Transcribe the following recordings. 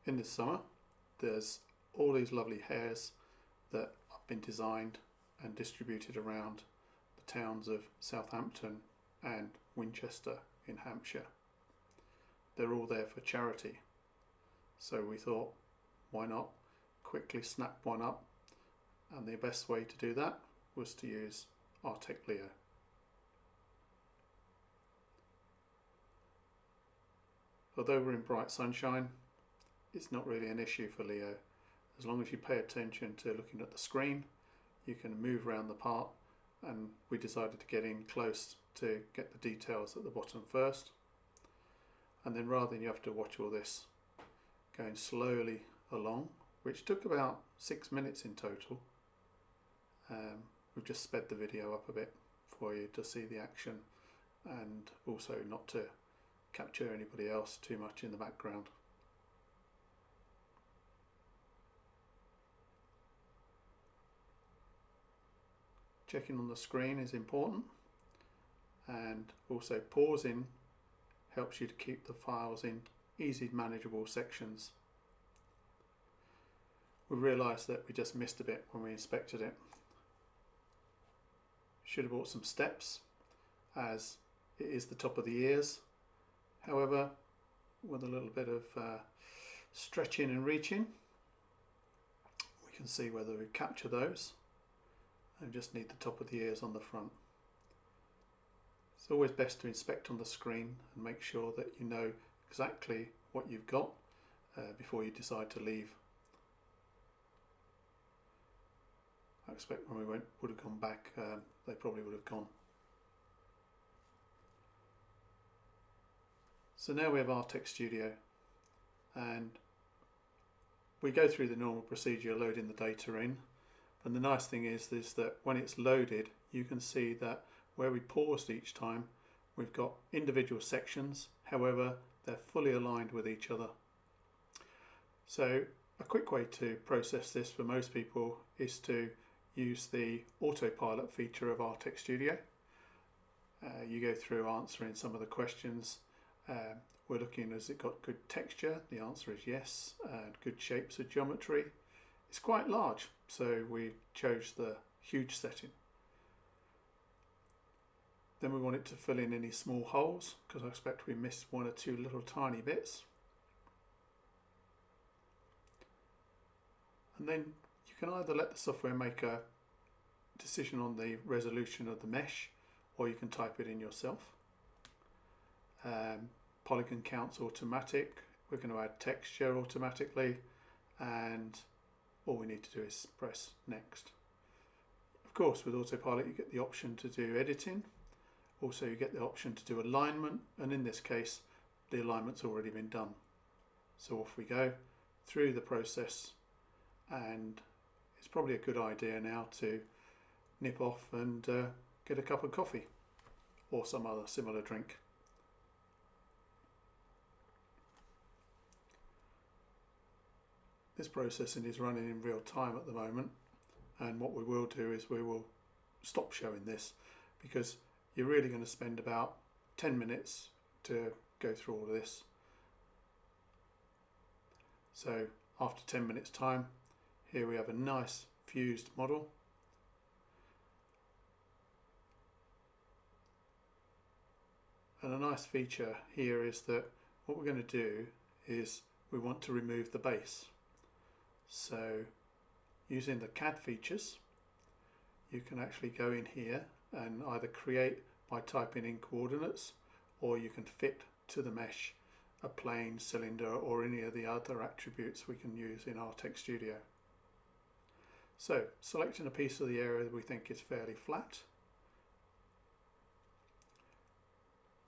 in this summer there's all these lovely hares that have been designed and distributed around the towns of Southampton and Winchester in Hampshire. They're all there for charity, so we thought, why not quickly snap one up, and the best way to do that was to use Artec Leo. Although we're in bright sunshine, it's not really an issue for Leo. As long as you pay attention to looking at the screen, you can move around the part, and we decided to get in close to get the details at the bottom first. And then rather than you have to watch all this going slowly along, which took about 6 minutes in total, we've just sped the video up a bit for you to see the action and also not to capture anybody else too much in the background. Checking on the screen is important, and also pausing helps you to keep the files in easy manageable sections. We realised that we just missed a bit when we inspected it. Should have bought some steps, as it is the top of the ears. However, with a little bit of stretching and reaching, we can see whether we capture those, and just need the top of the ears on the front. It's always best to inspect on the screen and make sure that you know exactly what you've got before you decide to leave. I expect when we would have gone back, they probably would have gone. So now we have Artec Studio, and we go through the normal procedure loading the data in, and the nice thing is that when it's loaded you can see that where we paused each time we've got individual sections, however they're fully aligned with each other. So a quick way to process this for most people is to use the Autopilot feature of Artec Studio. You go through answering some of the questions. We're looking, has it got good texture? The answer is yes. Good shapes of geometry. It's quite large, so we chose the huge setting. Then we want it to fill in any small holes, because I expect we missed one or two little tiny bits. And then you can either let the software make a decision on the resolution of the mesh, or you can type it in yourself. Polygon count's automatic. We're going to add texture automatically, and all we need to do is press next. Of course, with Autopilot you get the option to do editing. Also you get the option to do alignment, and in this case the alignment's already been done. So off we go through the process, and it's probably a good idea now to nip off and get a cup of coffee or some other similar drink. This processing is running in real time at the moment, and what we will do is we will stop showing this, because you're really going to spend about 10 minutes to go through all of this. So after 10 minutes time, here we have a nice fused model. And a nice feature here is that what we're going to do is we want to remove the base. So using the CAD features, you can actually go in here and either create by typing in coordinates, or you can fit to the mesh a plane, cylinder, or any of the other attributes we can use in Artec Studio. So selecting a piece of the area that we think is fairly flat,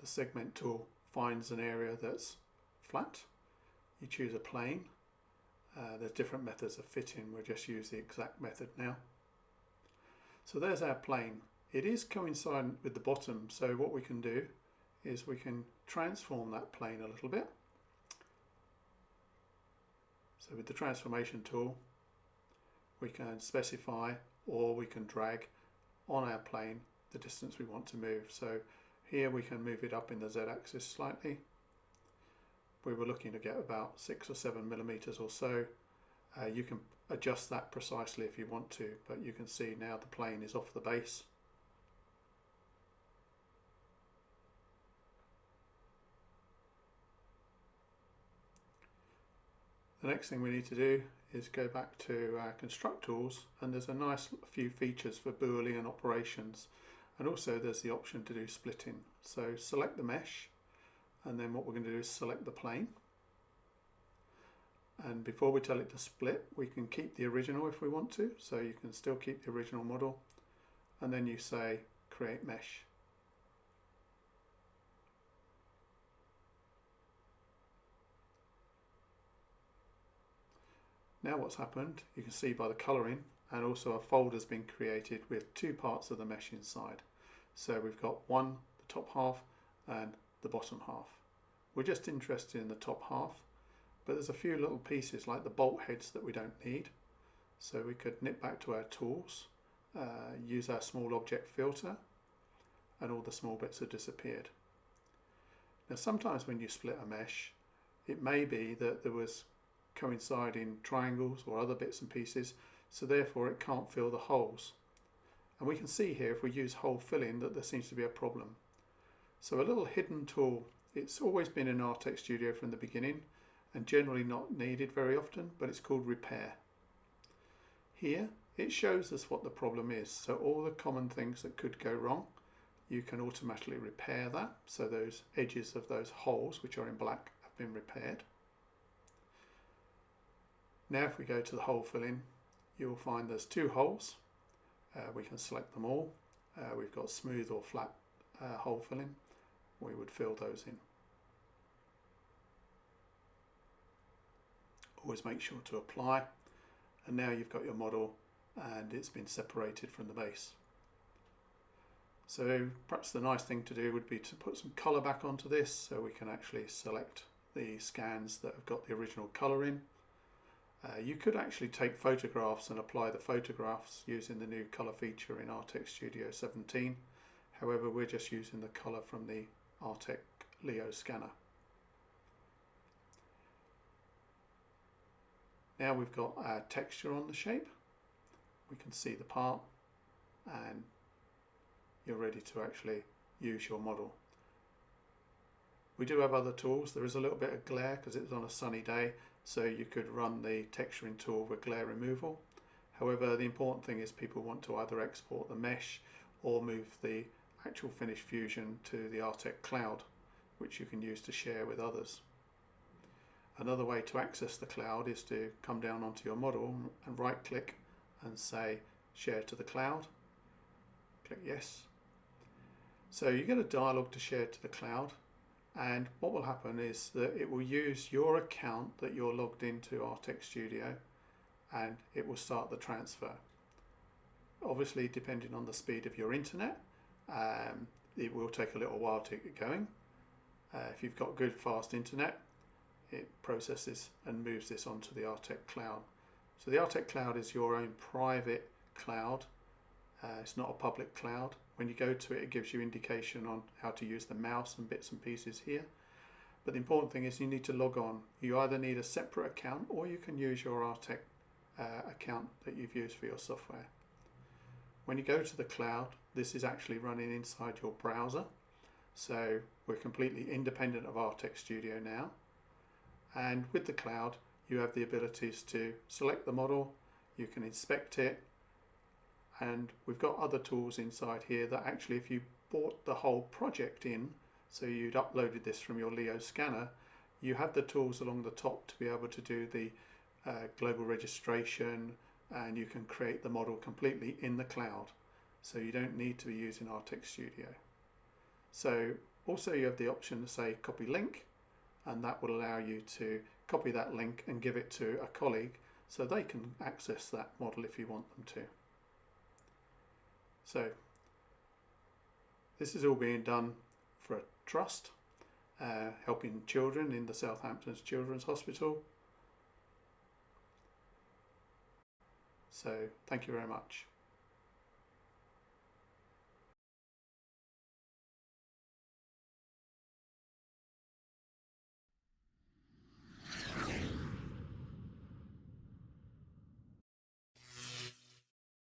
the segment tool finds an area that's flat. You choose a plane. There's different methods of fitting, we'll just use the exact method now. So there's our plane. It is coincident with the bottom, so what we can do is we can transform that plane a little bit. So with the transformation tool we can specify, or we can drag on our plane the distance we want to move. So here we can move it up in the Z-axis slightly, we were looking to get about 6 or 7 millimeters or so. You can adjust that precisely if you want to, but you can see now the plane is off the base. The next thing we need to do is go back to Construct Tools, and there's a nice few features for Boolean operations, and also there's the option to do splitting. So select the mesh, and then what we're going to do is select the plane. And before we tell it to split, we can keep the original if we want to, so you can still keep the original model, and then you say create mesh. Now what's happened, you can see by the colouring, and also a folder has been created with 2 parts of the mesh inside. So we've got one, the top half, and the bottom half. We're just interested in the top half, but there's a few little pieces like the bolt heads that we don't need. So we could nip back to our tools, use our small object filter, and all the small bits have disappeared. Now sometimes when you split a mesh, it may be that there was coinciding triangles or other bits and pieces, so therefore it can't fill the holes. And we can see here if we use hole filling that there seems to be a problem. So a little hidden tool, it's always been in Artec Studio from the beginning and generally not needed very often, but it's called repair. Here it shows us what the problem is, so all the common things that could go wrong, you can automatically repair that. So those edges of those holes which are in black have been repaired. Now if we go to the hole filling, you'll find there's 2 holes. We can select them all. We've got smooth or flat hole filling. We would fill those in. Always make sure to apply, and now you've got your model and it's been separated from the base. So perhaps the nice thing to do would be to put some colour back onto this, so we can actually select the scans that have got the original colour in. You could actually take photographs and apply the photographs using the new colour feature in Artec Studio 17. However, we're just using the colour from the Artec Leo scanner. Now we've got our texture on the shape. We can see the part and you're ready to actually use your model. We do have other tools. There is a little bit of glare because it's on a sunny day, so you could run the texturing tool with glare removal. However, the important thing is people want to either export the mesh or move the actual finished fusion to the Artec Cloud, which you can use to share with others. Another way to access the cloud is to come down onto your model and right click and say share to the cloud. Click yes. So you get a dialog to share to the cloud, and what will happen is that it will use your account that you're logged into Artec Studio, and it will start the transfer. Obviously, depending on the speed of your internet, it will take a little while to get going. If you've got good fast internet, it processes and moves this onto the Artec Cloud. So the Artec Cloud is your own private cloud. It's not a public cloud. When you go to it, it gives you indication on how to use the mouse and bits and pieces here. But the important thing is you need to log on. You either need a separate account or you can use your Artec account that you've used for your software. When you go to the cloud, this is actually running inside your browser. So we're completely independent of Artec Studio now. And with the cloud, you have the abilities to select the model, you can inspect it, and we've got other tools inside here that actually, if you bought the whole project in, so you'd uploaded this from your Leo scanner, you have the tools along the top to be able to do the global registration, and you can create the model completely in the cloud. So you don't need to be using Artec Studio. So also you have the option to say copy link, and that will allow you to copy that link and give it to a colleague so they can access that model if you want them to. So this is all being done for a trust, helping children in the Southampton Children's Hospital. So thank you very much.